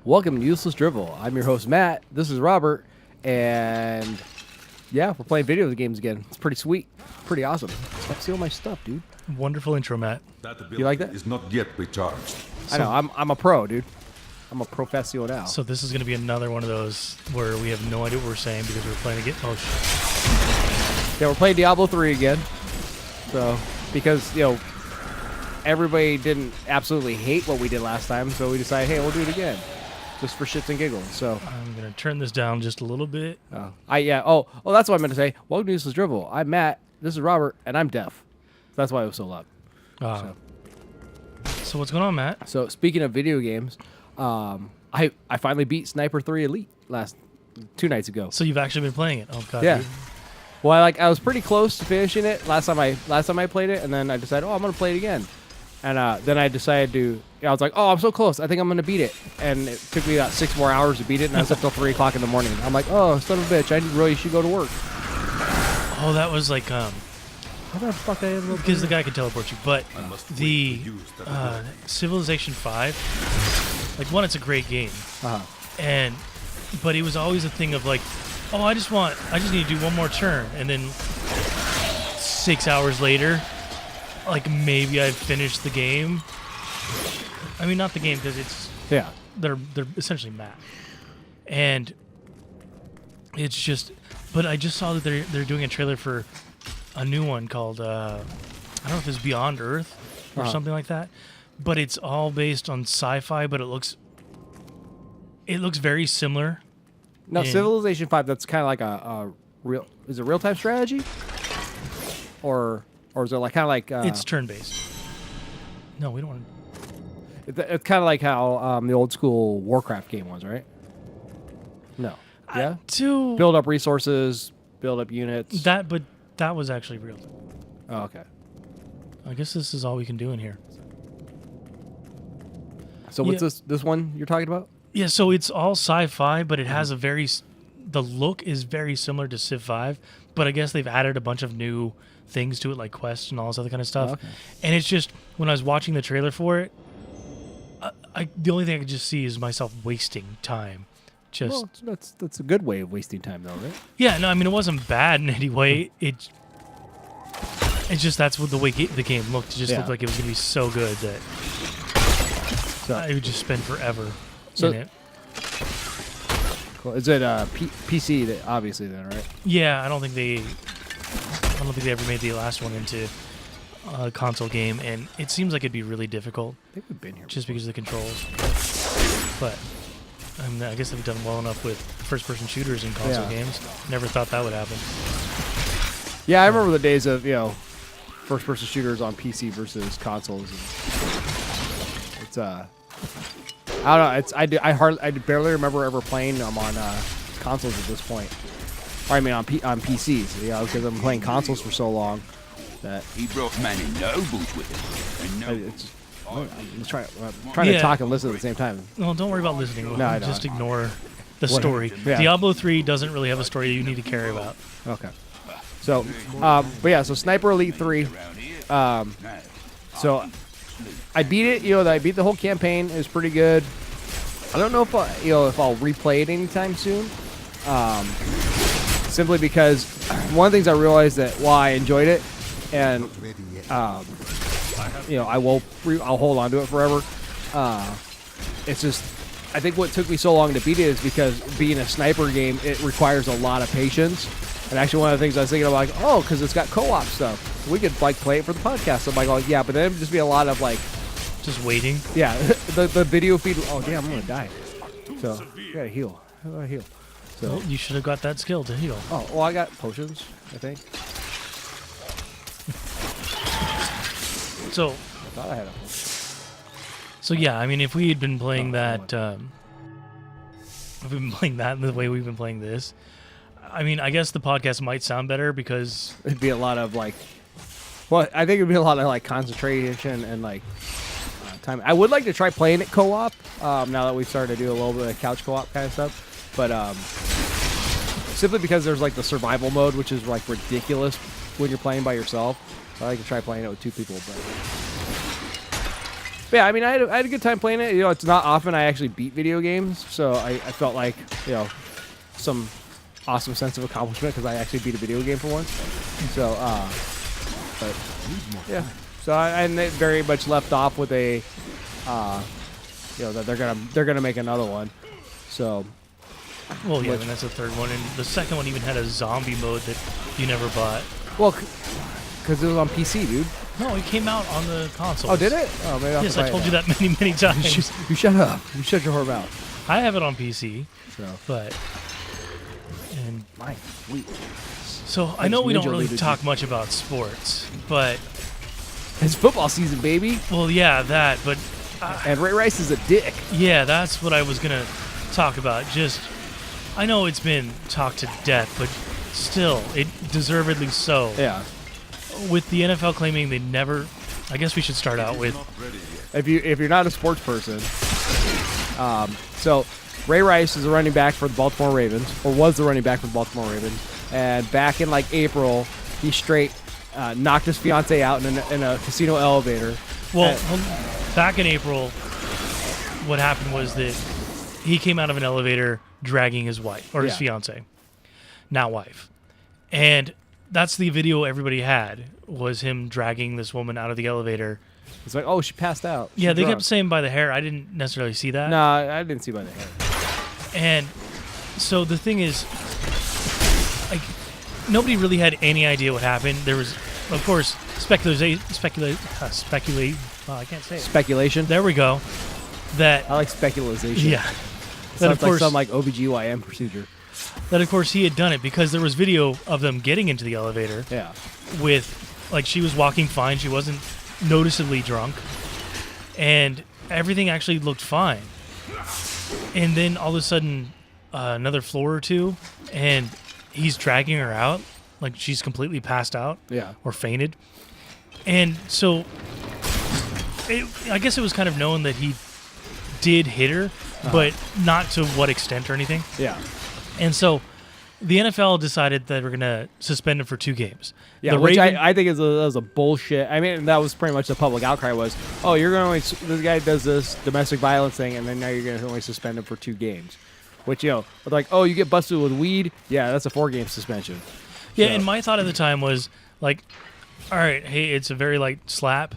Welcome to Useless Drivel. I'm your host, Matt. This is Robert. And yeah, we're playing video games again. It's pretty sweet. Pretty awesome. Stop stealing my stuff, dude. Wonderful intro, Matt. You like that? Is not yet recharged. I know. I'm a pro, dude. I'm a professional. So this is going to be another one of those where we have no idea what we're saying because we're playing again. Oh, shit. Yeah, we're playing Diablo 3 again. So, because, everybody didn't absolutely hate what we did last time, so we decided, hey, we'll do it again. Just for shits and giggles. So I'm going to turn this down just a little bit. Oh, that's what I meant to say. Welcome to Useless Drivel. I'm Matt. This is Robert, and I'm deaf. That's why it was so loud. So what's going on, Matt? So speaking of video games, I finally beat Sniper 3 Elite 2 nights ago. So you've actually been playing it? Oh god. Yeah. Dude. Well, I was pretty close to finishing it last time I played it, and then I decided, I'm gonna play it again. And then I decided to. I was like, I'm so close. I think I'm gonna beat it. And it took me about 6 more hours to beat it, and I was up till 3 o'clock in the morning. I'm like, oh, son of a bitch! I really should go to work. Oh, that was like How the fuck I am? because the guy could teleport you, but the Civilization 5, like one, it's a great game, but it was always a thing of like, I just need to do one more turn, and then 6 hours later, like maybe I've finished the game. I mean, not the game because it's they're essentially map, and it's just. But I just saw that they're doing a trailer for a new one called I don't know if it's Beyond Earth or something like that, but it's all based on sci-fi. But it looks very similar. No, Civilization 5. That's kind of like a real. Is it real-time strategy? Or is it like kind of like? It's turn-based. No, we don't want. It's kind of like how the old school Warcraft game was, right? No. Yeah. To Build up resources, build up units. but that was actually real. Oh, okay. I guess this is all we can do in here. So what's this one you're talking about? Yeah, so it's all sci-fi, but it has the look is very similar to Civ 5, but I guess they've added a bunch of new things to it, like quests and all this other kind of stuff. Oh, okay. And it's just, when I was watching the trailer for it, the only thing I could just see is myself wasting time. Well, that's a good way of wasting time, though, right? Yeah, no, I mean, it wasn't bad in any way. It's just that's what the way the game looked. It just looked like it was going to be so good that I would just spend forever in it. Cool. Is it PC, obviously, then, right? Yeah, I don't think they ever made the last one into a console game, and it seems like it'd be really difficult. I think we've been here just because of the controls. But I guess they've done well enough with first-person shooters in console games. Never thought that would happen. Yeah, I remember the days of first-person shooters on PC versus consoles. It's I don't know. I barely remember ever playing them on consoles at this point. Or I mean on PCs. Yeah, because I've been playing consoles for so long that he brought many nobles with him. I'm trying to talk and listen at the same time. No, don't worry about listening. No, I don't. Just ignore the story. Yeah. Diablo 3 doesn't really have a story that you need to care about. Okay. So, so Sniper Elite 3. So I beat it. I beat the whole campaign. It was pretty good. I don't know if I'll replay it anytime soon. Simply because one of the things I realized that while I enjoyed it, and I'll hold on to it forever. It's just, I think what took me so long to beat it is because being a sniper game, it requires a lot of patience. And actually, one of the things I was thinking about, because it's got co-op stuff, we could play it for the podcast. So I'm like, yeah, but then it'd just be a lot of just waiting. Yeah, the video feed. Oh damn, I'm gonna die. So I gotta heal. How do I heal? So well, you should have got that skill to heal. Oh well, I got potions, I think. So I thought I had a potion. So yeah, I mean, if we had been playing that, if we've been playing that the way we've been playing this, I mean, I guess the podcast might sound better because it'd be a lot of I think it'd be a lot of concentration and time. I would like to try playing it co-op now that we've started to do a little bit of couch co-op kind of stuff, but simply because there's the survival mode, which is ridiculous when you're playing by yourself. So I like to try playing it with 2 people, but But yeah, I mean, I had a good time playing it. You know, it's not often I actually beat video games, so I felt like, you know, some awesome sense of accomplishment because I actually beat a video game for once. So, but yeah. So and they very much left off with a, you know, that they're gonna make another one. So. Well, yeah, and that's the third one, and the second one even had a zombie mode that you never bought. Well, because it was on PC, dude. No, it came out on the console. Oh, did it? Oh, maybe I'll Yes, have to I told buy you that many times. You shut up. You shut your whore mouth. I have it on PC, So, but and my sweet. so I know we don't really talk much about sports, but It's football season, baby. well, yeah, that, but And Ray Rice is a dick. yeah, that's what I was gonna talk about. Just, I know it's been talked to death, but still, it deservedly so. Yeah. With the NFL claiming they never, I guess we should start out with. If you're not a sports person, so Ray Rice is a running back for the Baltimore Ravens, or was the running back for the Baltimore Ravens, and back in like April, he straight knocked his fiance out in a casino elevator. Well, back in April, what happened was that he came out of an elevator dragging his wife, or his Yeah. fiance, now wife. And that's the video everybody had, was him dragging this woman out of the elevator. It's like, oh, she passed out. Yeah, She's they drunk. kept saying by the hair. I didn't necessarily see that. No, I didn't see by the hair. And so the thing is, like, nobody really had any idea what happened. There was, of course, speculate. Well, I can't say it. Speculation. There we go. That I like speculation. yeah. It That sounds of course, like some like OBGYN procedure. that of course he had done it because there was video of them getting into the elevator Yeah. with, like, she was walking fine. She wasn't noticeably drunk, and everything actually looked fine. And then all of a sudden, another floor or two, and he's dragging her out, like she's completely passed out Yeah. or fainted. And so, I guess it was kind of known that he did hit her, but not to what extent or anything. Yeah. And so, the NFL decided that we're going to suspend him for 2 games. Yeah, the which Raven- I think that was a bullshit. I mean, that was pretty much the public outcry was, oh, you're going to only, this guy does this domestic violence thing, and then now you're going to only suspend him for 2 games. Which, you know, like, oh, you get busted with weed? Yeah, that's a 4-game suspension. Yeah, So- and my thought at the time was, like, all right, hey, it's a very light slap.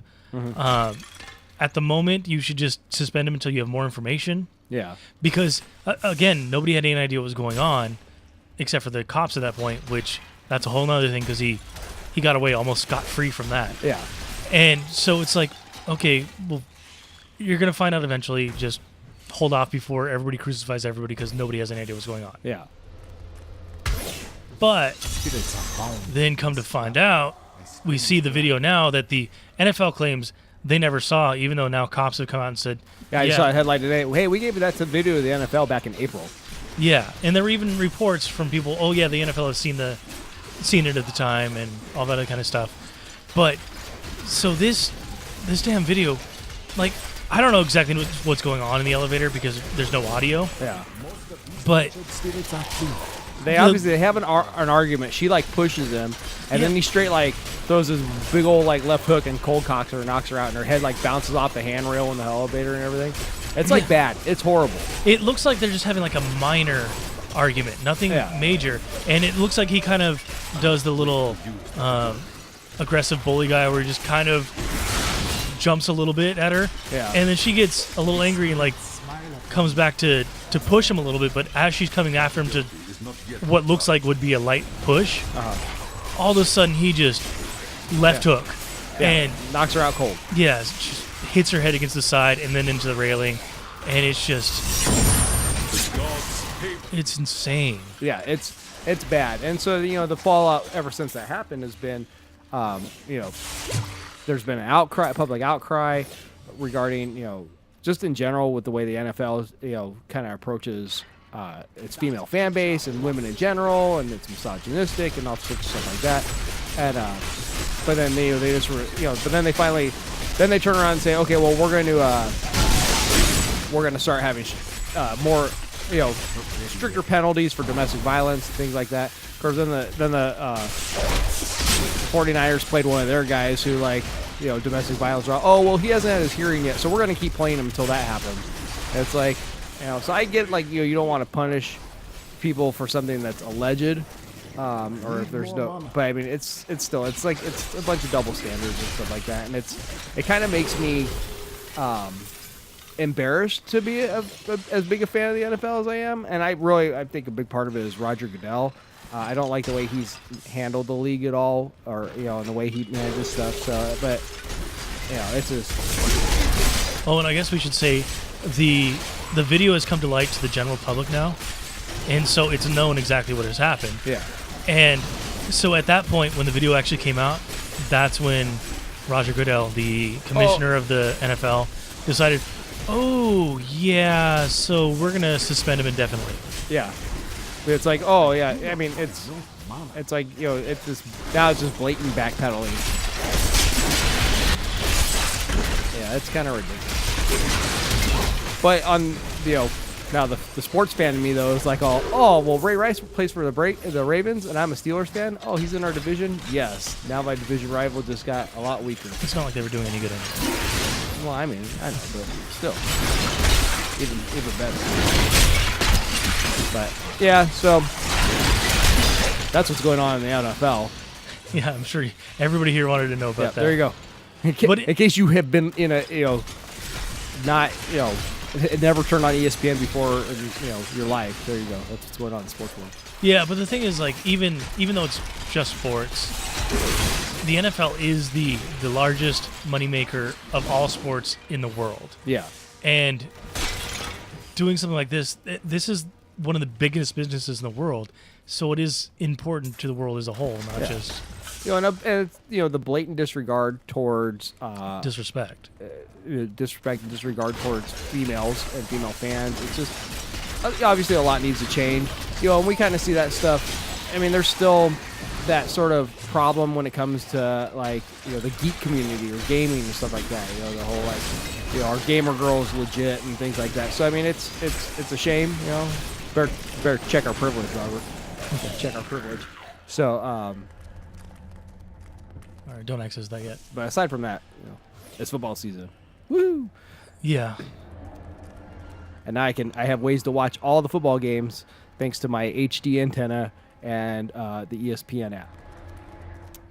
At the moment, you should just suspend him until you have more information. Yeah. Because, again, nobody had any idea what was going on, except for the cops at that point, which that's a whole nother thing because he got away almost scot-free from that. Yeah. And so it's like, okay, well, you're going to find out eventually. Just hold off before everybody crucifies everybody because nobody has any idea what's going on. Yeah. But then come to find out, we see the video now that the NFL claims they never saw, even though now cops have come out and said, Yeah, I saw a headline today. Hey, we gave you that video of the NFL back in April. yeah. And there were even reports from people, oh, yeah, the NFL has seen it at the time and all that other kind of stuff. But so this damn video, like, I don't know exactly what's going on in the elevator because there's no audio. Yeah. But They obviously have an argument. She like pushes him, and then he straight like throws his big old like left hook and cold cocks her, knocks her out, and her head like bounces off the handrail in the elevator and everything. It's like bad. It's horrible. it looks like they're just having like a minor argument, nothing major. And it looks like he kind of does the little aggressive bully guy where he just kind of jumps a little bit at her. Yeah. And then she gets a little angry and like comes back to push him a little bit, but as she's coming after him to what looks like would be a light push, all of a sudden he just left hook and knocks her out cold. yeah, just hits her head against the side and then into the railing, and it's just it's insane. Yeah, it's bad. And so, you know, the fallout ever since that happened has been, you know, there's been an outcry, public outcry regarding, you know, just in general with the way the NFL, you know, kind of approaches its female fan base and women in general, and it's misogynistic and all sorts of stuff like that. And but then they just were, you know, but then they finally, then they turn around and say, okay, well, we're going to start having more, you know, stricter penalties for domestic violence, things like that. Of course, then the 49ers played one of their guys who like domestic violence. Oh, well, he hasn't had his hearing yet, so we're going to keep playing him until that happens. And it's like, so I get like, you don't want to punish people for something that's alleged, or if there's no, but I mean, it's still, it's like, it's a bunch of double standards and stuff like that. And it kind of makes me, embarrassed to be as big a fan of the NFL as I am. And I think a big part of it is Roger Goodell. I don't like the way he's handled the league at all, or, and the way he manages stuff. So, but, it's just. Oh, and I guess we should say the video has come to light to the general public now. And so it's known exactly what has happened. Yeah. And so at that point, when the video actually came out, that's when Roger Goodell, the commissioner of the NFL, decided, oh, yeah, so we're going to suspend him indefinitely. Yeah. But it's like, oh, yeah, I mean, it's like, it's just, now it's just blatant backpedaling. Yeah, it's kind of ridiculous. But on, now the sports fan in me, though, is like, well, Ray Rice plays for the Ravens, and I'm a Steelers fan. Oh, he's in our division? Yes. Now my division rival just got a lot weaker. It's not like they were doing any good anyway. Well, I mean, I know, but still. Even better. But, yeah, so that's what's going on in the NFL. Yeah, I'm sure everybody here wanted to know about that. There you go. In case you have been in a, never turned on ESPN before in your life. There you go. That's what's going on in the sports world. Yeah, but the thing is, like, even though it's just sports, the NFL is the largest moneymaker of all sports in the world. Yeah. And doing something like this is one of the biggest businesses in the world, so it is important to the world as a whole, not just... and it's, the blatant disregard towards... disrespect. Disrespect and disregard towards females and female fans. It's just... obviously, a lot needs to change. And we kind of see that stuff. I mean, there's still that sort of problem when it comes to, like, the geek community or gaming and stuff like that. The whole, like, our gamer girl is legit and things like that. So, I mean, it's a shame, Better check our privilege, Robert. Check our privilege. So, all right, don't access that yet. But aside from that, it's football season. Woo! Yeah. And now I have ways to watch all the football games thanks to my HD antenna and the ESPN app.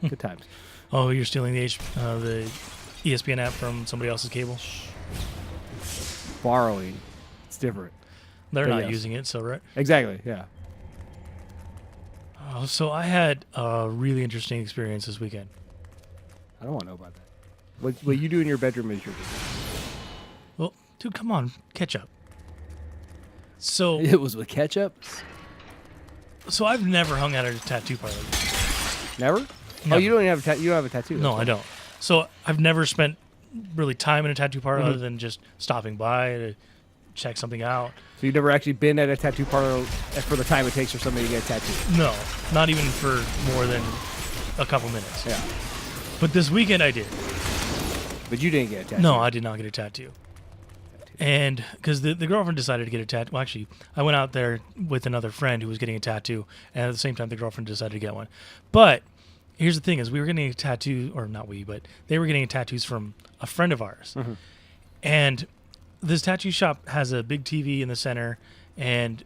Good times. Oh, you're stealing the ESPN app from somebody else's cable? Borrowing. It's different. They're not using it, so right? Exactly, yeah. Oh, so I had a really interesting experience this weekend. I don't want to know about that. What you do in your bedroom is your business. Well, dude, come on. Catch up. So it was with ketchup? So I've never hung out at a tattoo parlor. Never? No. Oh, you don't have you don't have a tattoo? No, I don't. So I've never spent really time in a tattoo parlor other than just stopping by to check something out. So you've never actually been at a tattoo parlor for the time it takes for somebody to get a tattoo? No, not even for more than a couple minutes. Yeah. But this weekend I did. But you didn't get a tattoo? No, I did not get a tattoo. And because the girlfriend decided to get a tattoo. Well, actually, I went out there with another friend who was getting a tattoo, and at the same time, the girlfriend decided to get one. But here's the thing: is we were getting a tattoo, or not we, but they were getting tattoos from a friend of ours. Mm-hmm. And this tattoo shop has a big TV in the center, and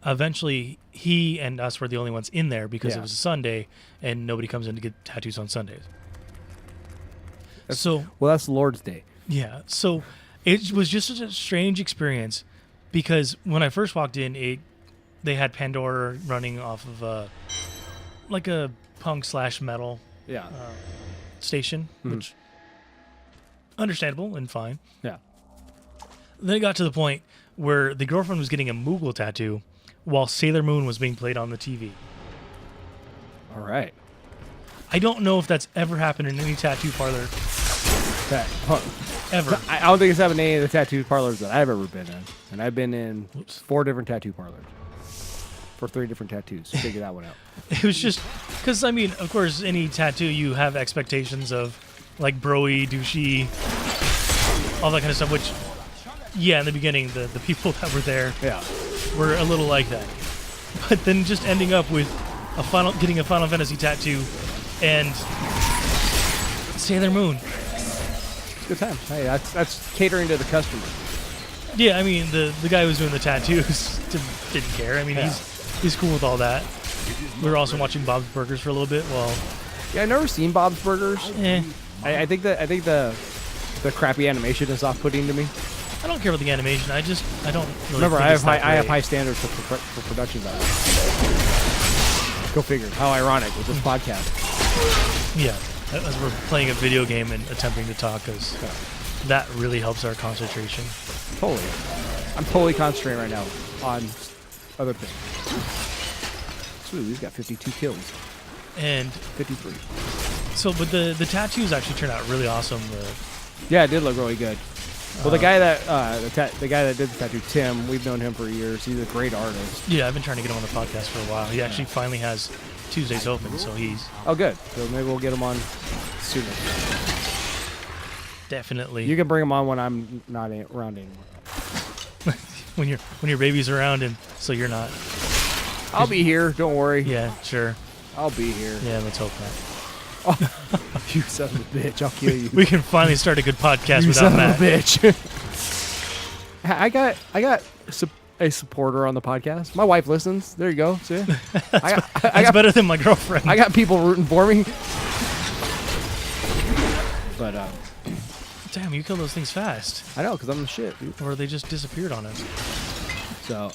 eventually he and us were the only ones in there because it was a Sunday, and nobody comes in to get tattoos on Sundays. Well, that's Lord's Day. Yeah, so it was just a strange experience because when I first walked in, they had Pandora running off of like a punk / metal station, which understandable and fine. Yeah. Then it got to the point where the girlfriend was getting a Moogle tattoo while Sailor Moon was being played on the TV. All right. I don't know if that's ever happened in any tattoo parlor. Ever. I don't think it's happened in any of the tattoo parlors that I've ever been in. And I've been in 4 different tattoo parlors for 3 different tattoos. Figure that one out. It was just because, I mean, of course, any tattoo you have expectations of, like bro-y, douchey, all that kind of stuff, which, yeah, in the beginning, the people that were there were a little like that. But then just ending up with getting a Final Fantasy tattoo and Sailor Moon. It's a good time. Hey, that's catering to the customer. Yeah, I mean, the guy who was doing the tattoos didn't care. I mean, he's cool with all that. We were also watching Bob's Burgers for a little bit. Well, yeah, I've never seen Bob's Burgers. I think the crappy animation is off-putting to me. I don't care about the animation. I don't really Remember, think I it's that have great. high standards for production value. Go figure. How ironic with this podcast. Yeah, as we're playing a video game and attempting to talk, because that really helps our concentration. Totally. I'm totally concentrating right now on other things. Sweet, we've got 52 kills. And 53. so, but the tattoos actually turned out really awesome. Yeah, it did look really good. Well, the guy that the guy that did the tattoo, Tim, we've known him for years. He's a great artist. Yeah, I've been trying to get him on the podcast for a while. He actually finally has Tuesdays open, so he's Oh, good. So maybe we'll get him on sooner. definitely You can bring him on when I'm not around anymore. when your baby's around, and so you're not. I'll be here. Don't worry. Yeah, sure. I'll be here. Yeah, let's hope not. You son of a bitch! I'll kill you. We can finally start a good podcast You without son that. of a bitch. I got a supporter on the podcast. My wife listens. There you go. See? I That's got better than my girlfriend. I got people rooting for me. But Damn, you kill those things fast, I know because I'm the shit, dude. or they just disappeared on us. So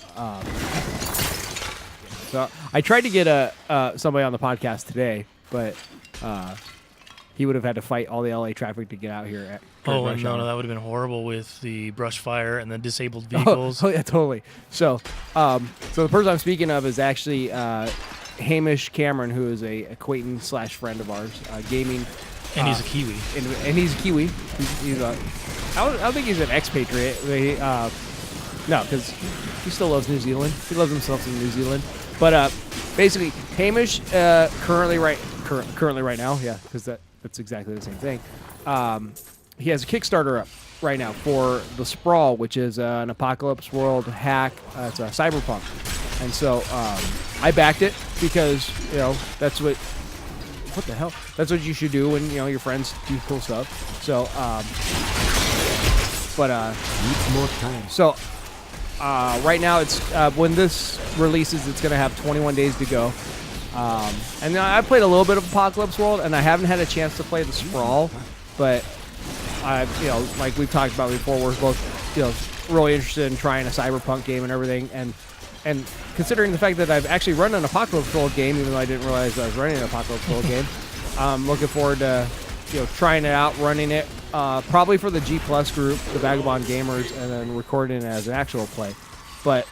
so I tried to get somebody on the podcast today, but he would have had to fight all the LA traffic to get out here at Oh, rush no, hour. that would have been horrible with the brush fire and the disabled vehicles. Oh yeah, totally. So, so the person I'm speaking of is actually Hamish Cameron, who is a acquaintance / friend of ours, gaming, And he's a Kiwi. and he's a Kiwi. He's a, I don't think he's an expatriate. No, because he still loves New Zealand. He loves himself in New Zealand. But basically, Hamish currently right now, yeah, because that's exactly the same thing. He has a Kickstarter up right now for the Sprawl, which is an apocalypse world hack. It's a cyberpunk, and so I backed it because that's what the hell? That's what you should do when your friends do cool stuff. So, Needs more time. so right now it's when this releases, it's gonna have 21 days to go. And I played a little bit of Apocalypse World, and I haven't had a chance to play the Sprawl, but like we've talked about before, we're both really interested in trying a cyberpunk game and everything, and considering the fact that I've actually run an Apocalypse World game, even though I didn't realize I was running an Apocalypse World game, I'm looking forward to trying it out, running it, probably for the G Plus group, the Vagabond Gamers, and then recording it as an actual play. But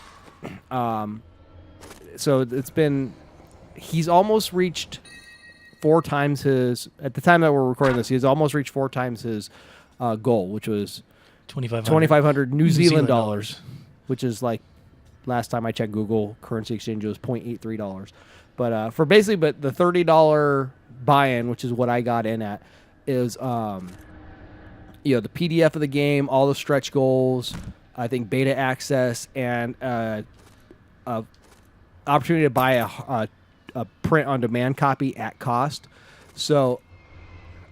so it's been, he's almost reached 4 times his, at the time that we're recording this, he's almost reached 4 times his goal, which was 2,500 New Zealand dollars, which is like, last time I checked Google currency exchange, it was $0.83. But for basically, but the $30 buy-in, which is what I got in at, is the PDF of the game, all the stretch goals, I think beta access, and opportunity to buy a print-on-demand copy at cost. So,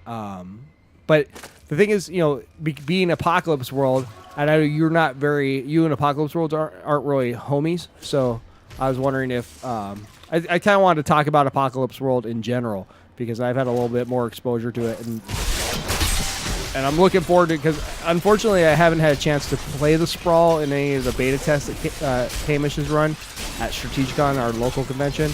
but the thing is, being Apocalypse World, I know you and Apocalypse World aren't really homies, so I was wondering if I kind of wanted to talk about Apocalypse World in general, because I've had a little bit more exposure to it, and I'm looking forward to, because unfortunately I haven't had a chance to play the Sprawl in any of the beta tests that Hamish has run at Strategicon, our local convention.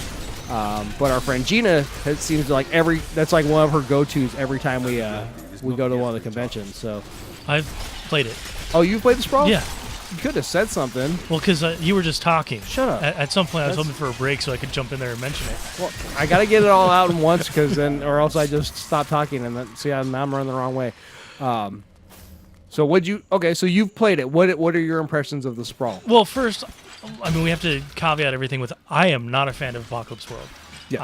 But our friend Gina, it seems like that's like one of her go-tos every time we go to one of the conventions. So I've played it. Oh, you've played the Sprawl? Yeah. You could have said something. Well, because you were just talking. Shut up. At some point, I was hoping for a break so I could jump in there and mention it. Well, I got to get it all out in once, or else I just stop talking, and then now I'm running the wrong way. So so you've played it. What are your impressions of the Sprawl? Well, first, I mean, we have to caveat everything with, I am not a fan of Apocalypse World. Yeah.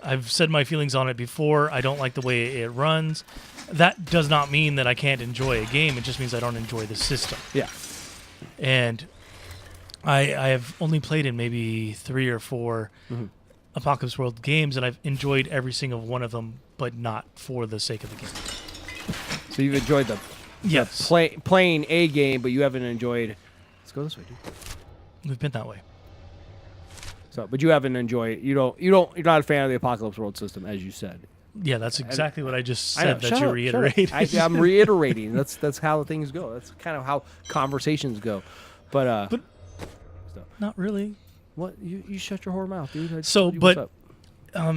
I've said my feelings on it before. I don't like the way it runs. That does not mean that I can't enjoy a game. It just means I don't enjoy the system. Yeah. And I have only played in maybe 3 or 4 Apocalypse World games, and I've enjoyed every single one of them, but not for the sake of the game. So you've enjoyed the Yes. playing a game, but you haven't enjoyed. Let's go this way, dude. We've been that way. So, but you haven't enjoyed. You're not a fan of the Apocalypse World system, as you said. Yeah, that's exactly what I just I know, said that shut you up, reiterated. I'm reiterating. That's how things go. That's kind of how conversations go. But Not really. what you shut your whore mouth, dude. So, What's but up?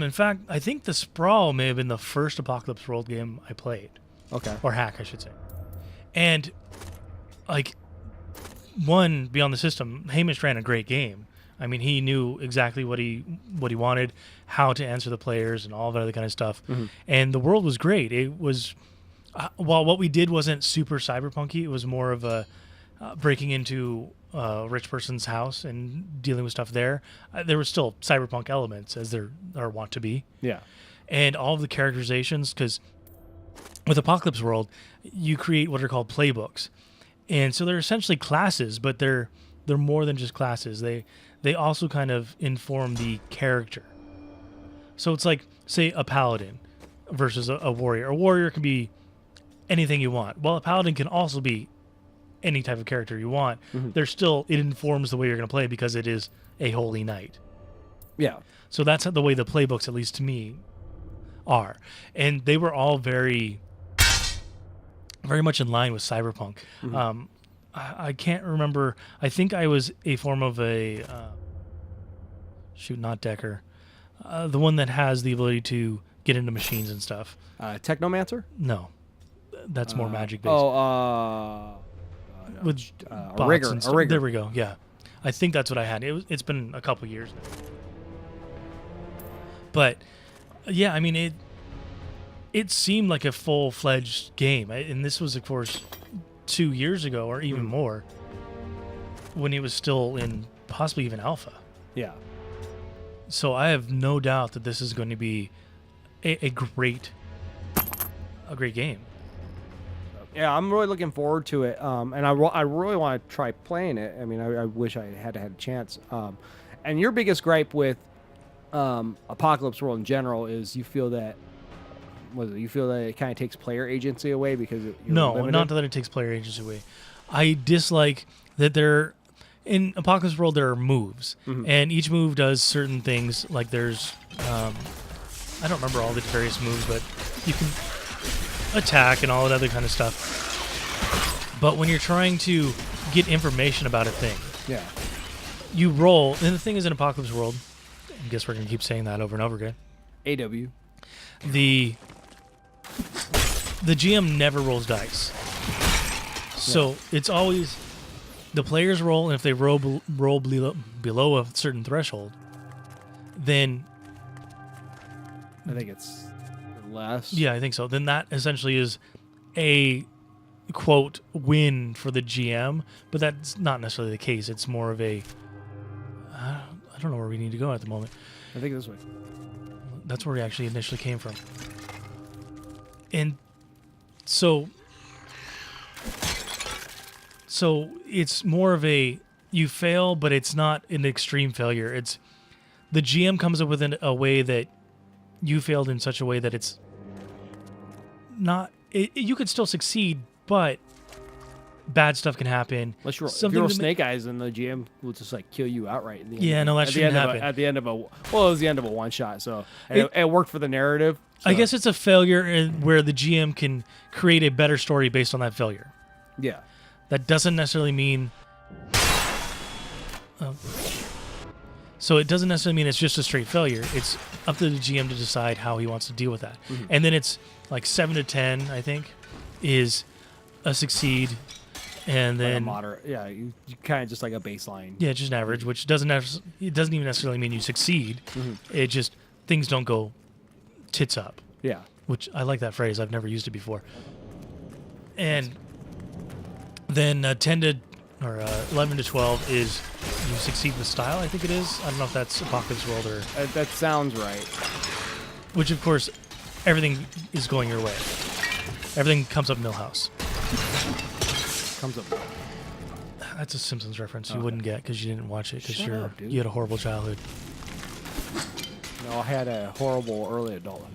in fact, I think the Sprawl may have been the first Apocalypse World game I played, Okay. or hack, I should say. And like, one beyond the system, Hamish ran a great game. I mean, he knew exactly what he wanted, how to answer the players, and all that other kind of stuff. Mm-hmm. And the world was great. It was, while what we did wasn't super cyberpunky, it was more of a breaking into a rich person's house and dealing with stuff there. There were still cyberpunk elements, as there are wont to be. Yeah. And all of the characterizations, because with Apocalypse World, you create what are called playbooks. And so they're essentially classes, but they're more than just classes. They also kind of inform the character. So it's like, say, a paladin versus a warrior. A warrior can be anything you want. Well, a paladin can also be any type of character you want. Mm-hmm. It informs the way you're going to play because it is a holy knight. Yeah. So that's the way the playbooks, at least to me, are. And they were all very, very much in line with cyberpunk. Mm-hmm. I can't remember. I think I was a form of a not Decker, the one that has the ability to get into machines and stuff. Technomancer? No, that's more magic based. With a bots rigger. and A stuff. rigger. There we go. Yeah, I think that's what I had. It's been a couple years now. But yeah, I mean it seemed like a full-fledged game, and this was, of course, 2 years ago or even more, when it was still in possibly even alpha. Yeah. So I have no doubt that this is going to be a great game. Yeah, I'm really looking forward to it, and I really want to try playing it. I mean, I wish I had a chance. And your biggest gripe with Apocalypse World in general is you feel that it kind of takes player agency away because you're limited? Not that it takes player agency away. I dislike that in Apocalypse World there are moves, and each move does certain things. Like there's, I don't remember all the various moves, but you can attack and all that other kind of stuff. But when you're trying to get information about a thing, Yeah. you roll. And the thing is, in Apocalypse World, I guess we're gonna keep saying that over and over again. AW. The GM never rolls dice, so it's always the players roll, and if they roll below a certain threshold, then I think it's less. yeah, I think so. Then that essentially is a quote win for the GM, but that's not necessarily the case. It's more of a I don't know where we need to go at the moment. I think this way. That's where we actually initially came from. And so it's more of you fail, but it's not an extreme failure. It's the GM comes up with a way that you failed in such a way that it's not. You could still succeed, but bad stuff can happen. Unless if you're Snake Eyes, and the GM will just like kill you outright. In the end yeah, no, that shouldn't happen. At the end of it was the end of a one shot, so it worked for the narrative. So. I guess it's a failure where the GM can create a better story based on that failure. Yeah. That doesn't necessarily mean. So it doesn't necessarily mean it's just a straight failure. It's up to the GM to decide how he wants to deal with that. Mm-hmm. And then it's like 7 to 10, I think, is a succeed. And then like a moderate, yeah, you kind of just like a baseline. Yeah, just an average, which doesn't even necessarily mean you succeed. Mm-hmm. It just things don't go tits up. Yeah, which I like that phrase. I've never used it before. And then 10 to or 11 to 12 is you succeed with style. I think it is. I don't know if that's Apocalypse World or that sounds right. Which of course, everything is going your way. Everything comes up Millhouse. Comes up. That's a Simpsons reference you wouldn't get because you didn't watch it because you had a horrible childhood. No, I had a horrible early adulthood.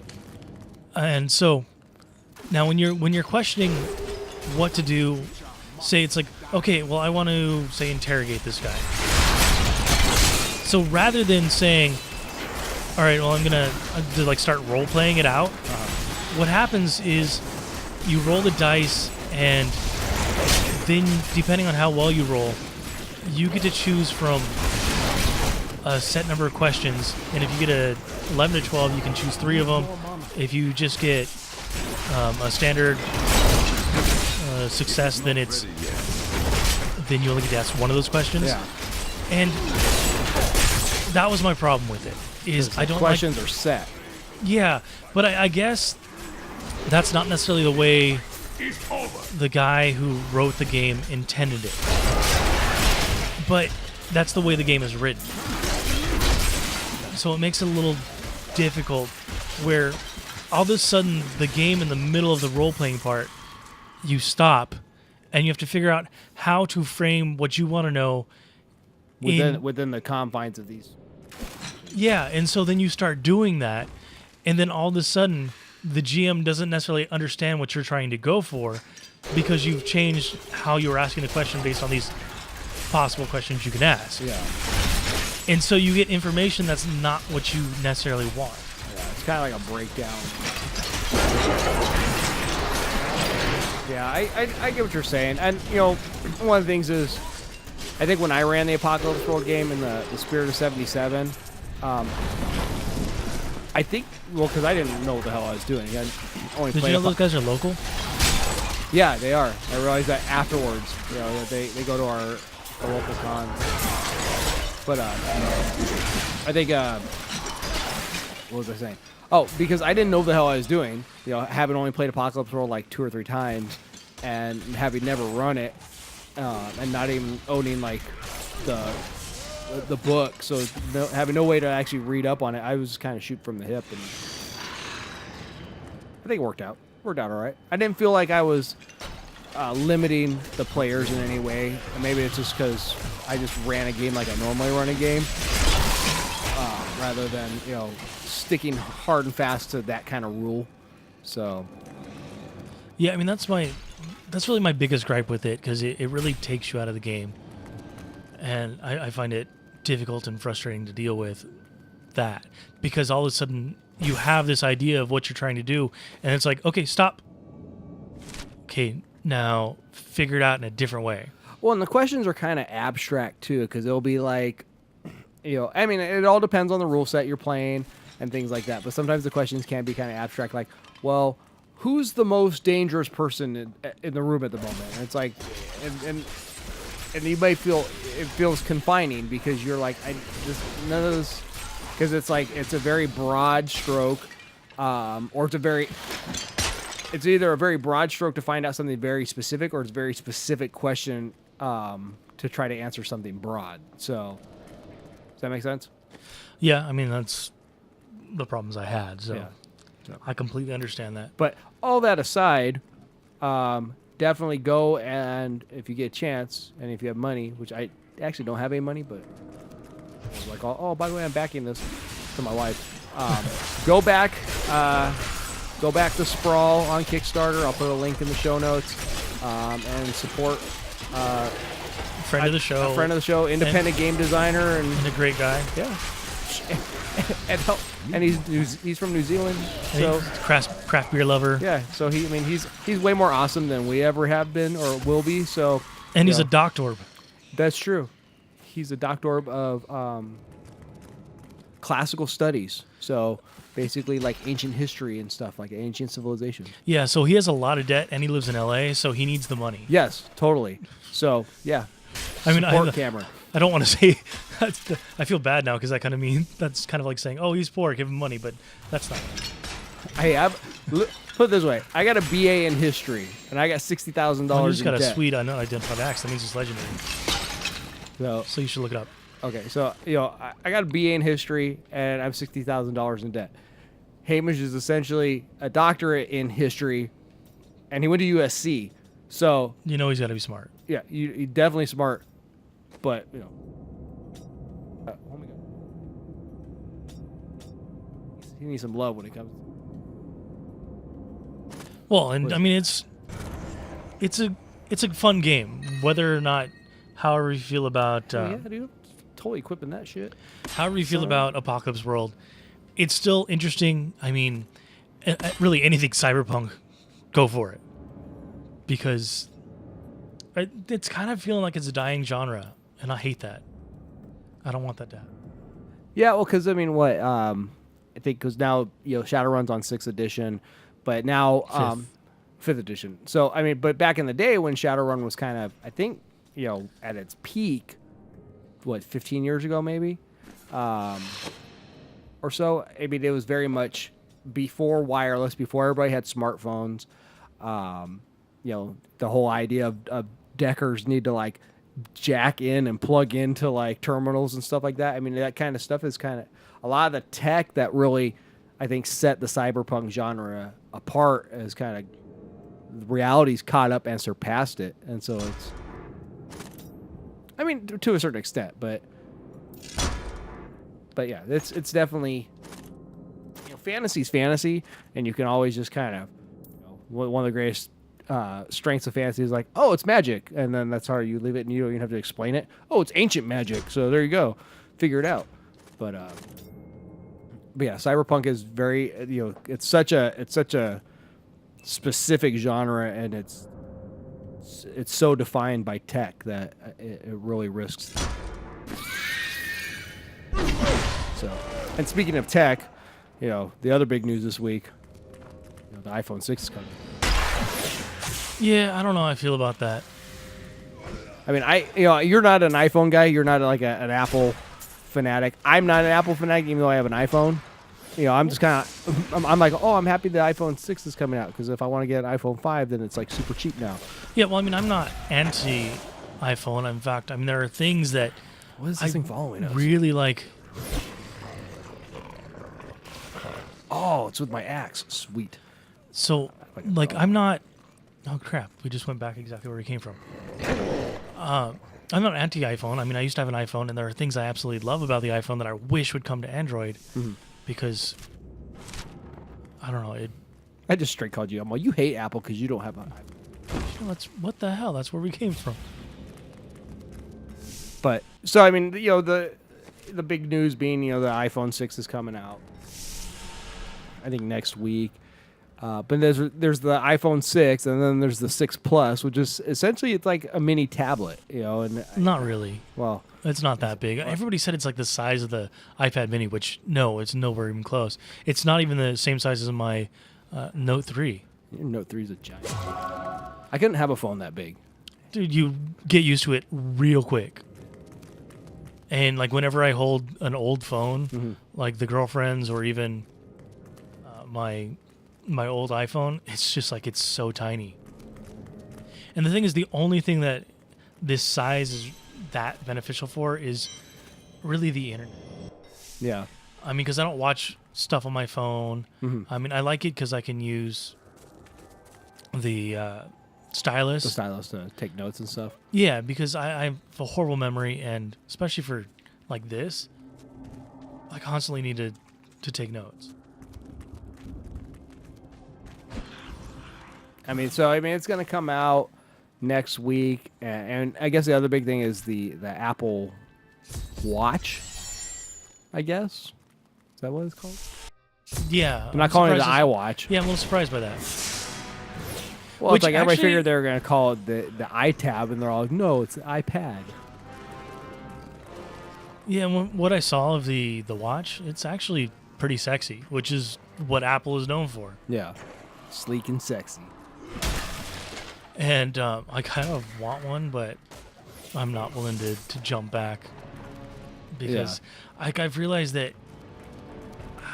And so Now, when you're questioning what to do, say it's like, okay, well, I want to say interrogate this guy. So rather than saying, all right, well, I'm gonna like start role playing it out. What happens is you roll the dice, and then depending on how well you roll, you get to choose from a set number of questions, and if you get a 11 to 12, you can choose 3 of them. If you just get a standard success, then you only get to ask one of those questions. Yeah. And that was my problem with it. Is I don't questions are set. Yeah, but I guess that's not necessarily the way the guy who wrote the game intended it. But that's the way the game is written. So it makes it a little difficult where all of a sudden the game in the middle of the role-playing part, you stop and you have to figure out how to frame what you want to know Within the confines of these. Yeah, and so then you start doing that, and then all of a sudden the GM doesn't necessarily understand what you're trying to go for because you've changed how you were asking the question based on these possible questions you can ask. Yeah. And so you get information that's not what you necessarily want. Yeah, it's kind of like a breakdown. Yeah, I get what you're saying. And, one of the things is, I think when I ran the Apocalypse World game in the Spirit of 77, I think, because I didn't know what the hell I was doing. I only Did you know those guys are local? Yeah, they are. I realized that afterwards. That they go to our local con. But I think what was I saying? Oh, because I didn't know what the hell I was doing. Having only played Apocalypse World like 2 or 3 times, and having never run it, and not even owning like the book, so having no way to actually read up on it, I was just kind of shoot from the hip, and I think it worked out. Worked out all right. I didn't feel like I was limiting the players in any way. And maybe it's just because I just ran a game like I normally run a game, rather than sticking hard and fast to that kind of rule. So Yeah, I mean that's really my biggest gripe with it, because it really takes you out of the game, and I find it difficult and frustrating to deal with that, because all of a sudden you have this idea of what you're trying to do, and it's like, okay, stop. Okay, now figure it out in a different way. Well, and the questions are kind of abstract too, because it'll be like, I mean, it all depends on the rule set you're playing and things like that. But sometimes the questions can be kind of abstract, like, well, who's the most dangerous person in the room at the moment? And it's like, and you may feel it feels confining because you're like, none of this, because it's like it's a very broad stroke, or it's either a very broad stroke to find out something very specific, or it's a very specific question to try to answer something broad. So, does that make sense? Yeah, I mean, that's the problems I had, so Yeah. I completely understand that. But all that aside, definitely go, and if you get a chance, and if you have money, which I actually don't have any money, but I was like, oh, by the way, I'm backing this to my wife. Go back to Sprawl on Kickstarter. I'll put a link in the show notes, and support Friend of the show. a friend of the show, independent game designer, and a great guy. yeah, and he's from New Zealand, so Craft beer lover. yeah. So he's way more awesome than we ever have been or will be. So And he's a doctor. that's true. He's a doctor of classical studies. So basically, like ancient history and stuff, like ancient civilization. Yeah, so he has a lot of debt, and he lives in LA, so he needs the money. Yes, totally. So yeah, I mean, support Cameron. I don't want to say. I feel bad now because I kind of mean that's kind of like saying, "Oh, he's poor, give him money," but that's not. Hey, put it this way: I got a BA in history, and I got $60,000 in debt. You just got a sweet unidentified axe. That means it's legendary. So you should look it up. Okay, so I got a BA in history, and I have $60,000 in debt. Hamish is essentially a doctorate in history, and he went to USC. So he's got to be smart. yeah, you definitely smart, but oh my God, he needs some love when it comes. Well, and I mean it's a fun game, whether or not, however you feel about yeah, dude, totally equipping that shit. however you feel about Apocalypse World, it's still interesting. I mean, really anything cyberpunk, go for it, because it's kind of feeling like it's a dying genre, and I hate that. I don't want that to happen. Yeah, well, because I mean, what I think because now Shadowrun's on 6th edition, but now 5th edition. So I mean, but back in the day when Shadowrun was kind of, I think, at its peak, what 15 years ago maybe, or so. I mean, it was very much before wireless, before everybody had smartphones. The whole idea of deckers need to like jack in and plug into like terminals and stuff like that. I mean, that kind of stuff is kind of a lot of the tech that really, I think, set the cyberpunk genre apart as kind of reality's caught up and surpassed it. And so it's, I mean, to a certain extent, but yeah, it's definitely, fantasy's fantasy, and you can always just kind of, one of the greatest strengths of fantasy is like, oh, it's magic, and then that's how you leave it, and you don't even have to explain it. Oh, it's ancient magic, so there you go, figure it out. But yeah, cyberpunk is very, it's such a specific genre, and it's so defined by tech that it really risks. So, and speaking of tech, the other big news this week, the iPhone 6 is coming. Yeah, I don't know how I feel about that. I mean, you're not an iPhone guy. You're not like an Apple fanatic. I'm not an Apple fanatic, even though I have an iPhone. I'm just kind of, I'm like, oh, I'm happy the iPhone 6 is coming out, because if I want to get an iPhone 5, then it's like super cheap now. Yeah, well, I mean, I'm not anti-iPhone. In fact, I mean, there are things that What is this thing following us? really like. Oh, it's with my axe. Sweet. So, like, I'm not. Oh crap! We just went back exactly where we came from. I'm not anti-iPhone. I mean, I used to have an iPhone, and there are things I absolutely love about the iPhone that I wish would come to Android, because I don't know. I just straight called you. I'm like, you hate Apple because you don't have an iPhone. That's what the hell. That's where we came from. But so I mean, the big news being, the iPhone 6 is coming out, I think, next week. But there's the iPhone 6, and then there's the 6 Plus, which is essentially, it's like a mini tablet, and Not really. well, It's not that big. Everybody said it's like the size of the iPad Mini, which no, it's nowhere even close. It's not even the same size as my Note 3. your Note 3 is a giant. I couldn't have a phone that big. Dude, you get used to it real quick. And like whenever I hold an old phone, like the girlfriend's or even my old iPhone, it's just like it's so tiny. And the thing is, the only thing that this size is that beneficial for is really the internet. Yeah. I mean, because I don't watch stuff on my phone. I mean, I like it because I can use the stylus. The stylus to take notes and stuff. Yeah, because I have a horrible memory, and especially for like this, I constantly need to take notes. I mean, it's going to come out next week, and I guess the other big thing is the Apple Watch, I guess. Is that what it's called? Yeah. I'm not calling it the surprised iWatch. Yeah, I'm a little surprised by that. Well, Which it's like everybody actually- figured they were going to call it the iTab, and they're all like, no, it's the iPad. Yeah, what I saw of the watch, it's actually pretty sexy, which is what Apple is known for. Yeah. Sleek and sexy. And I kind of want one, but I'm not willing to jump back, because I've realized that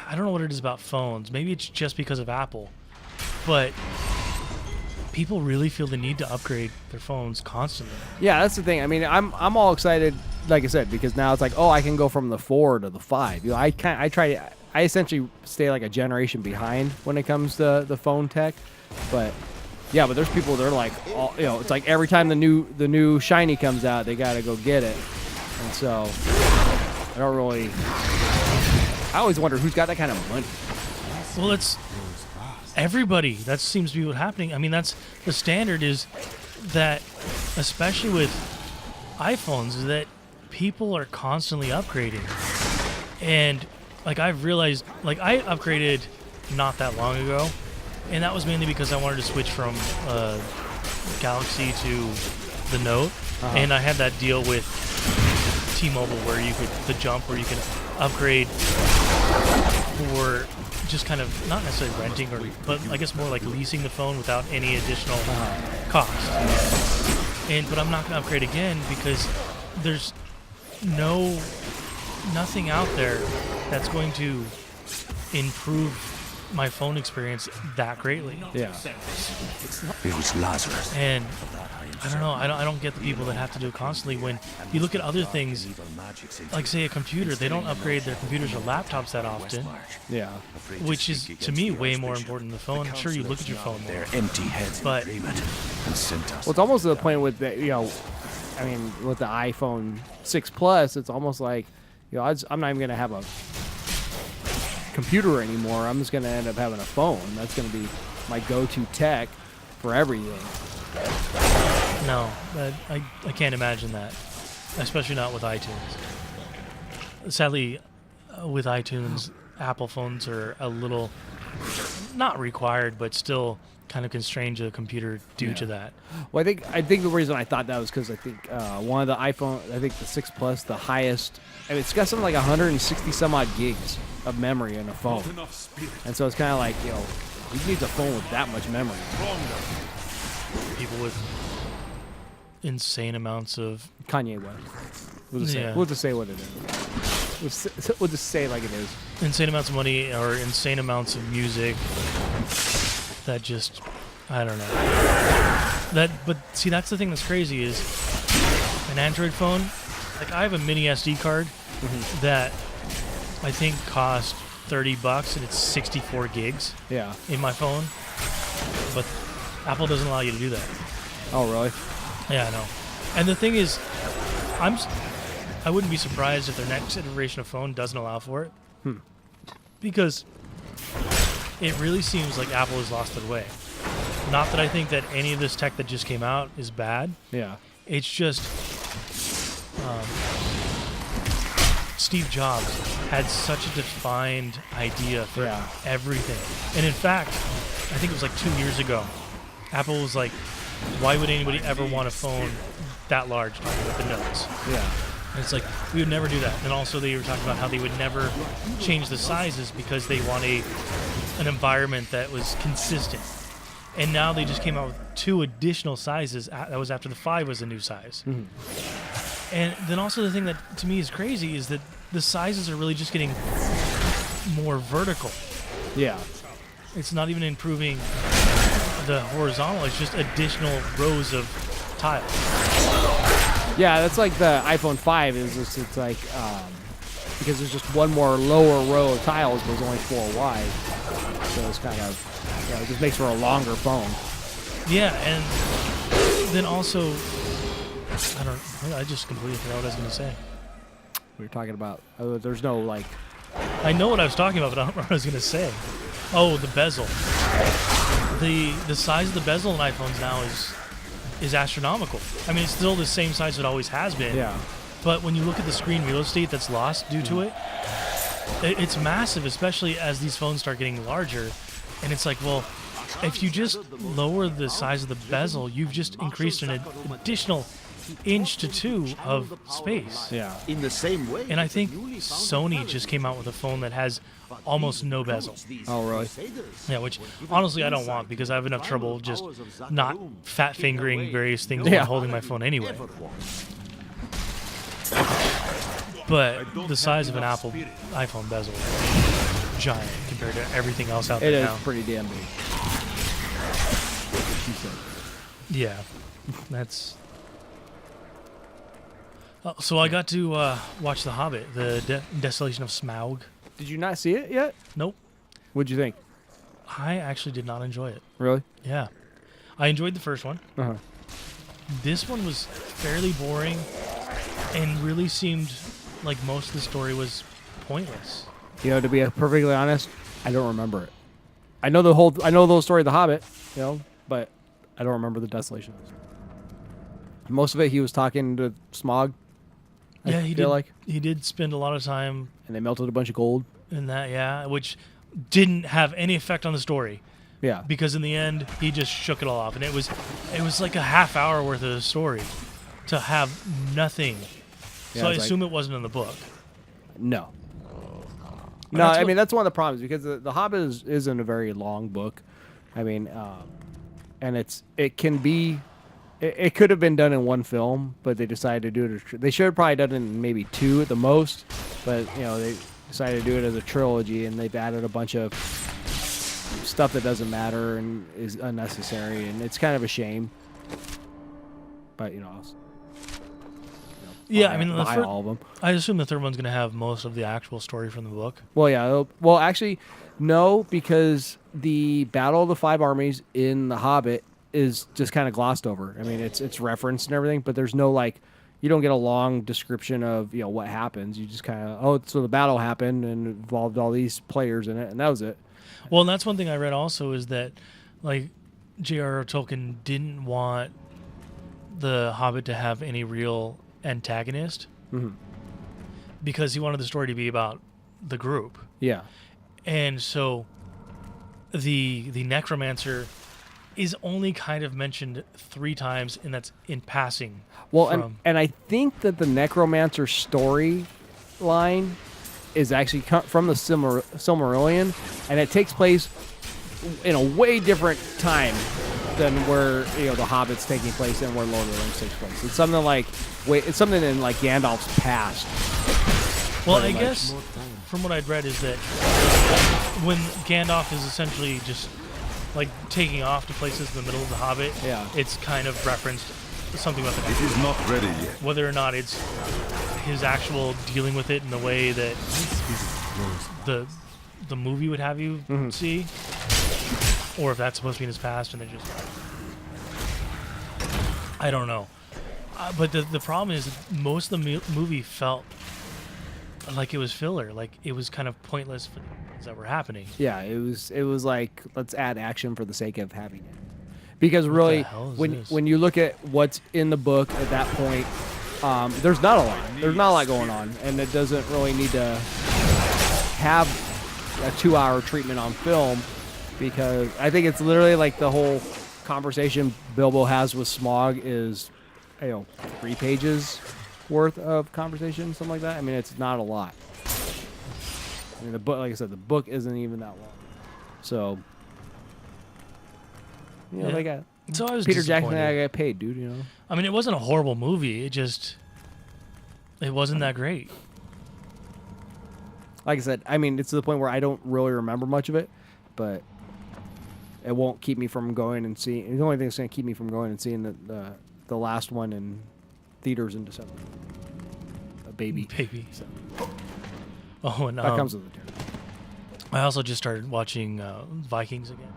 I don't know what it is about phones. Maybe it's just because of Apple, but people really feel the need to upgrade their phones constantly. Yeah, that's the thing. I mean, I'm all excited, like I said, because now it's like, oh, I can go from the 4 to the 5. I essentially stay like a generation behind when it comes to the phone tech, but yeah, but there's people that are like, it's like every time the new shiny comes out, they got to go get it, and so I don't really. I always wonder who's got that kind of money. Well, everybody. That seems to be what's happening. I mean, that's the standard is that, especially with iPhones, is that people are constantly upgrading. And like I've realized, like I upgraded not that long ago, and that was mainly because I wanted to switch from Galaxy to the Note, and I had that deal with T-Mobile where you could where you can upgrade for just kind of not necessarily renting but I guess more like leasing the phone without any additional cost. But I'm not going to upgrade again because there's nothing out there that's going to improve my phone experience that greatly. Yeah. It was Lazarus. And I don't know. I don't get the people that have to do it constantly. When you look at other things, like say a computer, they don't upgrade their computers or laptops that often. Yeah. Which is to me way more important than the phone. I'm sure you look at your phone more. Their empty heads But and sent us. Well, it's almost to the point with the, I mean, with the iPhone 6 Plus, it's almost like, I'm not even going to have a computer anymore. I'm just going to end up having a phone. That's going to be my go-to tech for everything. no, I can't imagine that, especially not with iTunes. Sadly, with iTunes, Apple phones are a little not required, but still kind of constrained to a computer due to that. Well, I think the reason I thought that was because I think one of the iPhone, I think the 6 Plus, the highest, I mean, it's got something like 160 some odd gigs of memory in a phone, and so it's kind of like who needs a phone with that much memory? People with insane amounts of Kanye West. We'll just say what it is. We'll just say it like it is. insane amounts of money or insane amounts of music that just, I don't know. But see, that's the thing that's crazy is an Android phone. Like I have a mini SD card that I think cost $30 and it's 64 gigs. Yeah. In my phone, but Apple doesn't allow you to do that. Oh, really? Yeah, I know. And the thing is, I wouldn't be surprised if their next iteration of phone doesn't allow for it. Because it really seems like Apple has lost their way. Not that I think that any of this tech that just came out is bad. Yeah. It's just Steve Jobs had such a defined idea for everything. And in fact, I think it was like 2 years ago, Apple was like, why would anybody ever want a phone that large, talking about the Notes? Yeah. And it's like, we would never do that. And also they were talking about how they would never change the sizes because they want an environment that was consistent. And now they just came out with 2 additional sizes. That was after the 5 was a new size. And then also the thing that to me is crazy is that the sizes are really just getting more vertical. Yeah. It's not even improving the horizontal. It's just additional rows of tiles. Yeah, that's like the iPhone 5 is just, it's like, because there's just one more lower row of tiles, but it's only 4 wide. So it's kind of, it just makes for a longer phone. Yeah, and then also, I just completely forgot what I was going to say. We were talking about, there's no, like... I know what I was talking about, but I don't remember what I was going to say. Oh, the bezel. The size of the bezel in iPhones now is astronomical. I mean, it's still the same size it always has been. Yeah. But when you look at the screen real estate that's lost due to it, it's massive, especially as these phones start getting larger. And it's like, well, if you just lower the size of the bezel, you've just increased an additional inch to 2 of space. Yeah. In the same way. And I think Sony just came out with a phone that has almost no bezel. Oh, really? Yeah, which honestly I don't want because I have enough trouble just not fat fingering various things while holding my phone anyway. But the size of an Apple iPhone bezel is giant compared to everything else out there now. It is pretty damn big. She said. Yeah, that's... so I got to watch The Hobbit, the Desolation of Smaug. Did you not see it yet? Nope. What'd you think? I actually did not enjoy it. Really? Yeah. I enjoyed the first one. Uh-huh. This one was fairly boring and really seemed like most of the story was pointless. To be perfectly honest, I don't remember it. I know the whole story of the Hobbit, but I don't remember the Desolation. Most of it, he was talking to Smaug. Yeah, I he feel did. like, He did spend a lot of time and they melted a bunch of gold. in that. Yeah, which didn't have any effect on the story Yeah, because in the end he just shook it all off, and it was like a half hour worth of the story to have nothing. Yeah, So I it's like- assume it wasn't in the book. no. No, that's I what- mean that's one of the problems because the Hobbit isn't a very long book. I mean, and it can be. It could have been done in one film, but they decided to do it. They should have probably done it in maybe 2 at the most, but they decided to do it as a trilogy, and they've added a bunch of stuff that doesn't matter and is unnecessary, and it's kind of a shame. But Yeah, I mean, buy all of them. I assume the third one's going to have most of the actual story from the book. Well, yeah. Well, actually, no, because the Battle of the Five Armies in The Hobbit is just kind of glossed over. I mean, it's referenced and everything, but there's no you don't get a long description of what happens. You just kind of so the battle happened and involved all these players in it, and that was it. Well, and that's one thing I read also is that J.R.R. Tolkien didn't want the Hobbit to have any real antagonist because he wanted the story to be about the group. Yeah. And so the necromancer is only kind of mentioned 3 times, and that's in passing. Well, and I think that the necromancer story line is actually from the Silmarillion, and it takes place in a way different time than where the Hobbit's taking place and where Lord of the Rings takes place. It's something in Gandalf's past. Well, I guess from what I'd read is that when Gandalf is essentially just taking off to places in the middle of the Hobbit, it's kind of referenced something about the It is not ready yet. whether or not it's his actual dealing with it in the way that the movie would have you see, or if that's supposed to be in his past and it just I don't know. But the problem is most of the movie felt like it was filler, like it was kind of pointless for the things that were happening. Yeah, it was like, let's add action for the sake of having it. Because really, when you look at what's in the book at that point, there's not a lot. There's not a lot going on, and it doesn't really need to have a 2-hour treatment on film, because I think it's literally like the whole conversation Bilbo has with Smaug is, 3 pages worth of conversation, something like that. I mean, it's not a lot. I mean, the book, like I said, the book isn't even that long. So, they got So I was Peter Jackson. disappointed. I got paid, dude. I mean, it wasn't a horrible movie. It wasn't that great. Like I said, I mean, it's to the point where I don't really remember much of it, but it won't keep me from going and seeing. The only thing that's going to keep me from going and seeing the last one in theaters in December. A baby. So, Oh, and that comes with the territory. I also just started watching Vikings again.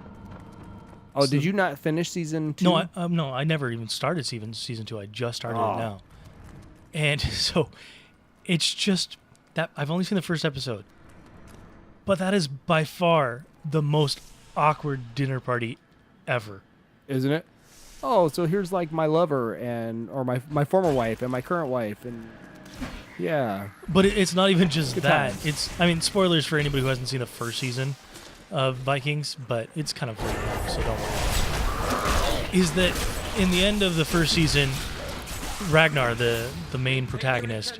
Oh, did you not finish season 2? No, I never even started season 2. I just started it now, and so it's just that I've only seen the first episode, but that is by far the most awkward dinner party ever, isn't it? Oh, so here's like my lover or my former wife and my current wife, and yeah. But it's not even just that. Times. I mean, spoilers for anybody who hasn't seen the first season of Vikings, but it's kind of late now, so don't worry. Is that in the end of the first season, Ragnar, the main protagonist,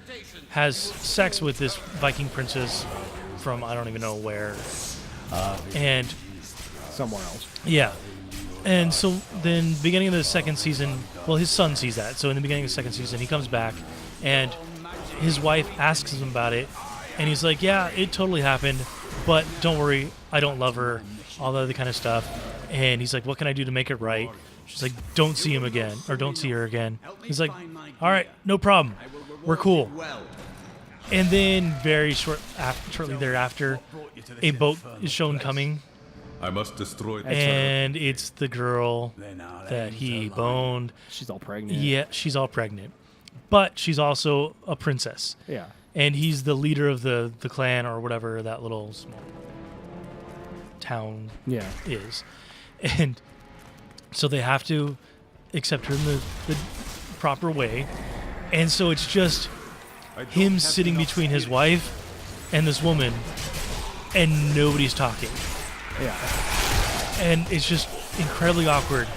has sex with this Viking princess from I don't even know where, and Somewhere else. yeah. And so then beginning of the second season, well, his son sees that. So in the beginning of the second season, he comes back and his wife asks him about it. And he's like, yeah, it totally happened, but don't worry, I don't love her, all the other kind of stuff. And he's like, what can I do to make it right? She's like, don't see him again, or don't see her again. He's like, all right, no problem. We're cool. And then shortly thereafter, a boat is shown coming. I must destroy them. And it's the girl that he boned. She's all pregnant. Yeah, she's all pregnant. But she's also a princess. Yeah. And he's the leader of the clan or whatever, that little small town Yeah. is. And so they have to accept her in the proper way. And so it's just him sitting between his wife and this woman, and nobody's talking. Yeah. And it's just incredibly awkward.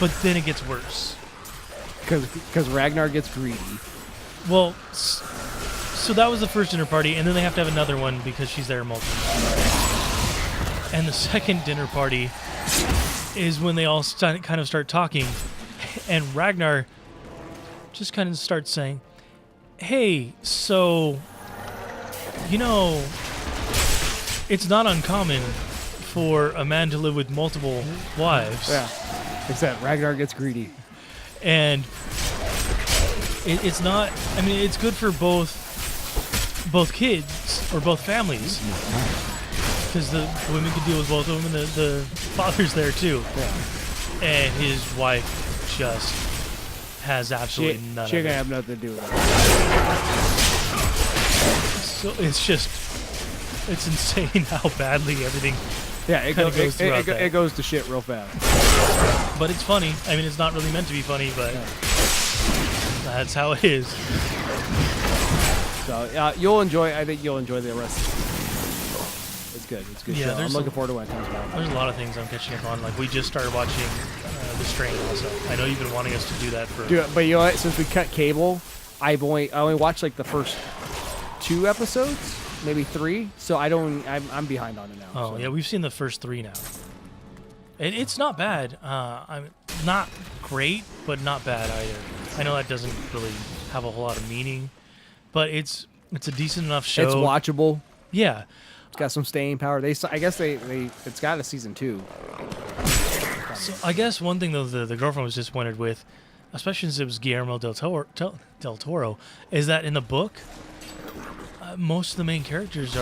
But then it gets worse. Because Ragnar gets greedy. Well, so that was the first dinner party, and then they have to have another one because she's there multiple times. And the second dinner party is when they all kind of start talking, and Ragnar just kind of starts saying, hey, so, it's not uncommon for a man to live with multiple wives. Yeah. Except Ragnar gets greedy. And it's not, I mean, it's good for both kids or both families, because the women can deal with both of them, and the father's there too. Yeah. And his wife just has absolutely none She of ain't gonna it. have nothing to do with it. So it's insane how badly everything. Yeah, it Kinda goes, goes throughout that. it goes to shit real fast. But it's funny. I mean, it's not really meant to be funny, but that's how it is. So you'll enjoy. I think you'll enjoy the rest. It's good. It's a good. Yeah, show. I'm looking forward to when it comes back. There's a lot of things I'm catching up on. Like, we just started watching The Strain also. I know you've been wanting us to do that for... Dude, but you know what? Since we cut cable, I only watched like the first 2 episodes, maybe 3. So I'm behind on it now. Oh, so. yeah, we've seen the first 3 now. It's not bad. I'm not great, but not bad either. I know that doesn't really have a whole lot of meaning, but it's a decent enough show. It's watchable. Yeah. It's got some staying power. I guess it's got a season 2. So I guess one thing though the girlfriend was disappointed with, especially since it was Guillermo del Toro, is that in the book, most of the main characters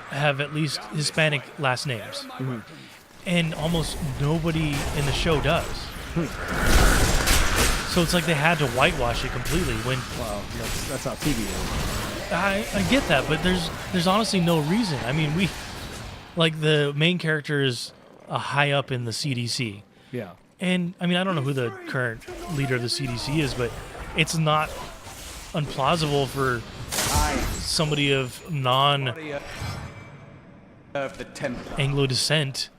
have at least Hispanic last names, and almost nobody in the show does. So it's like they had to whitewash it completely. When Well, that's how TV is. I get that, but there's honestly no reason. I mean, the main character is high up in the CDC. Yeah. And, I mean, I don't know who the current leader of the CDC is, but it's not unplausible for somebody of non-Anglo descent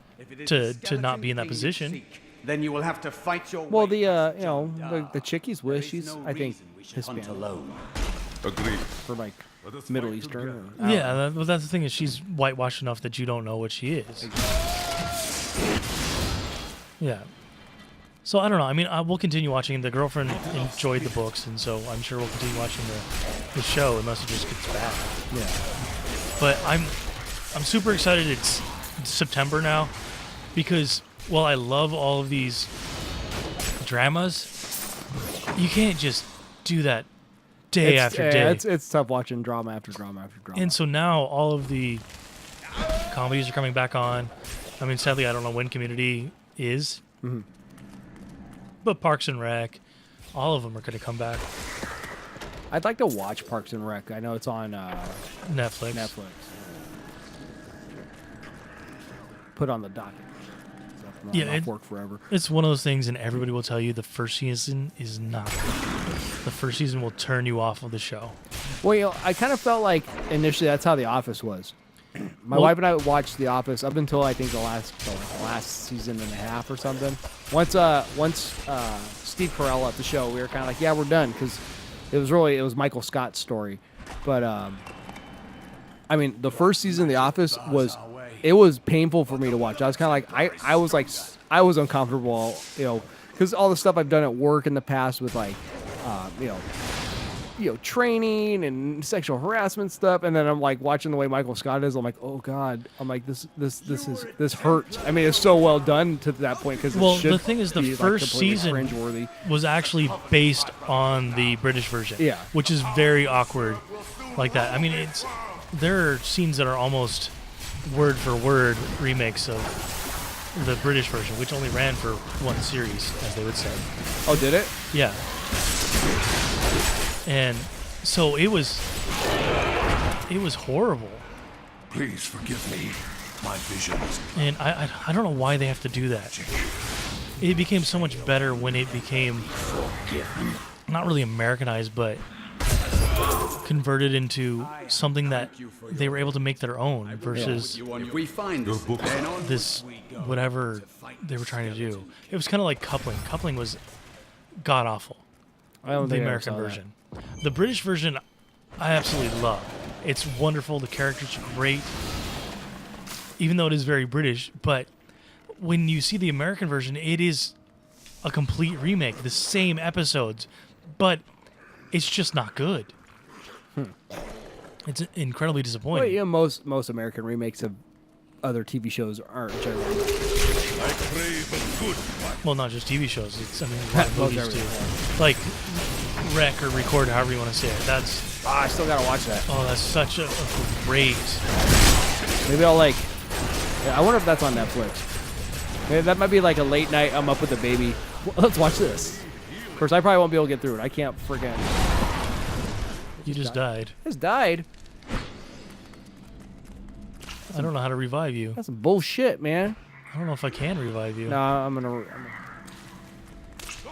to not be in that position. Then you will have to fight your Well, way the chick he's with, she's I think Hispanic Agreed. for like Middle Eastern. Or, Yeah, that's the thing is she's whitewashed enough that you don't know what she is. Yeah. So I don't know. I mean, we'll continue watching. The girlfriend enjoyed the books, and so I'm sure we'll continue watching the show unless it just gets bad. Yeah. But I'm super excited. It's September now because while I love all of these dramas, you can't just do that day after day. It's tough watching drama after drama after drama. And so now all of the comedies are coming back on. I mean, sadly, I don't know when Community is. Mm-hmm. But Parks and Rec, all of them are going to come back. I'd like to watch Parks and Rec. I know it's on Netflix. Put on the docket. Yeah, I'll work forever. It's one of those things, and everybody will tell you the first season is not good. The first season will turn you off of the show. Well, I kind of felt like initially that's how The Office was. My Well- wife and I watched The Office up until I think the last season and a half or something. Once Steve Carell left the show, we were kind of like, yeah, we're done, because it was Michael Scott's story. But I mean, the first season of The Office was painful for me to watch. I was kind of like I was uncomfortable, because all the stuff I've done at work in the past with like training and sexual harassment stuff, and then I'm like watching the way Michael Scott is. I'm like, oh god. I'm like, this hurts. I mean, it's so well done to that point because the thing is, the first season cringeworthy. was actually based on the British version. Yeah. Which is very awkward, like that. I mean, there are scenes that are almost word for word remakes of the British version, which only ran for one series, as they would say. Oh, did it? Yeah. And so it was horrible. Please forgive me. My visions. And I don't know why they have to do that. It became so much better when it became not really Americanized, but converted into something that they were able to make their own versus If we find Your this, books. then on this whatever they were trying to do. It was kind of like coupling. Coupling was god awful. I don't The think I ever American saw that. version. The British version, I absolutely love. It's wonderful. The characters are great, even though it is very British. But when you see the American version, it is a complete remake, the same episodes, but it's just not good. It's incredibly disappointing. Well, you know, most American remakes of other TV shows aren't generally. I crave a good fight. Well, not just TV shows. It's, I mean, a lot of Most movies too. everything. Like Rec or Record, however you want to say it. That's I still gotta watch that. that's such a great. Maybe I'll like. Yeah, I wonder if that's on Netflix. Maybe that might be like a late night. I'm up with the baby. Well, let's watch this. Of course, I probably won't be able to get through it. I can't freaking. You just died. Just died. I don't know how to revive you. That's some bullshit, man. I don't know if I can revive you. No, I'm gonna.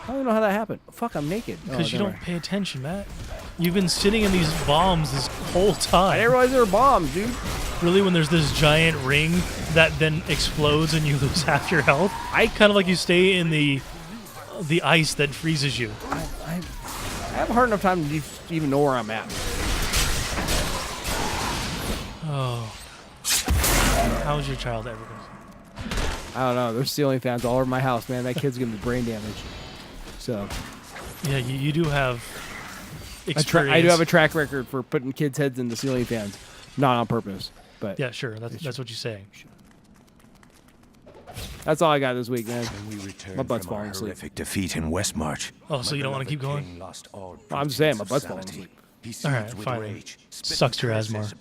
I don't even know how that happened. Fuck, I'm naked. Because you never don't mind. pay attention, Matt. You've been sitting in these bombs this whole I time. didn't realize they were bombs, dude. Really, when there's this giant ring that then explodes and you lose half your health, I kind of like you stay in the ice that freezes you. I have a hard enough time to even know where I'm at. Oh. How's your child ever been? I don't know. There's ceiling fans all over my house, man. That kid's gonna be brain damage. So Yeah, you do have experience. I do have a track record for putting kids' heads in the ceiling fans, not on purpose, but Yeah, sure. That's what you're saying. that's all I got this week, man. When we return My butt's from our falling asleep. horrific defeat in Westmarch. Oh, so you don't want to keep going? Lost all I'm just saying, my pretense butt's of falling sanity. asleep. He All right, seethed with fine. rage, spit Sucks to your curses asthma. upon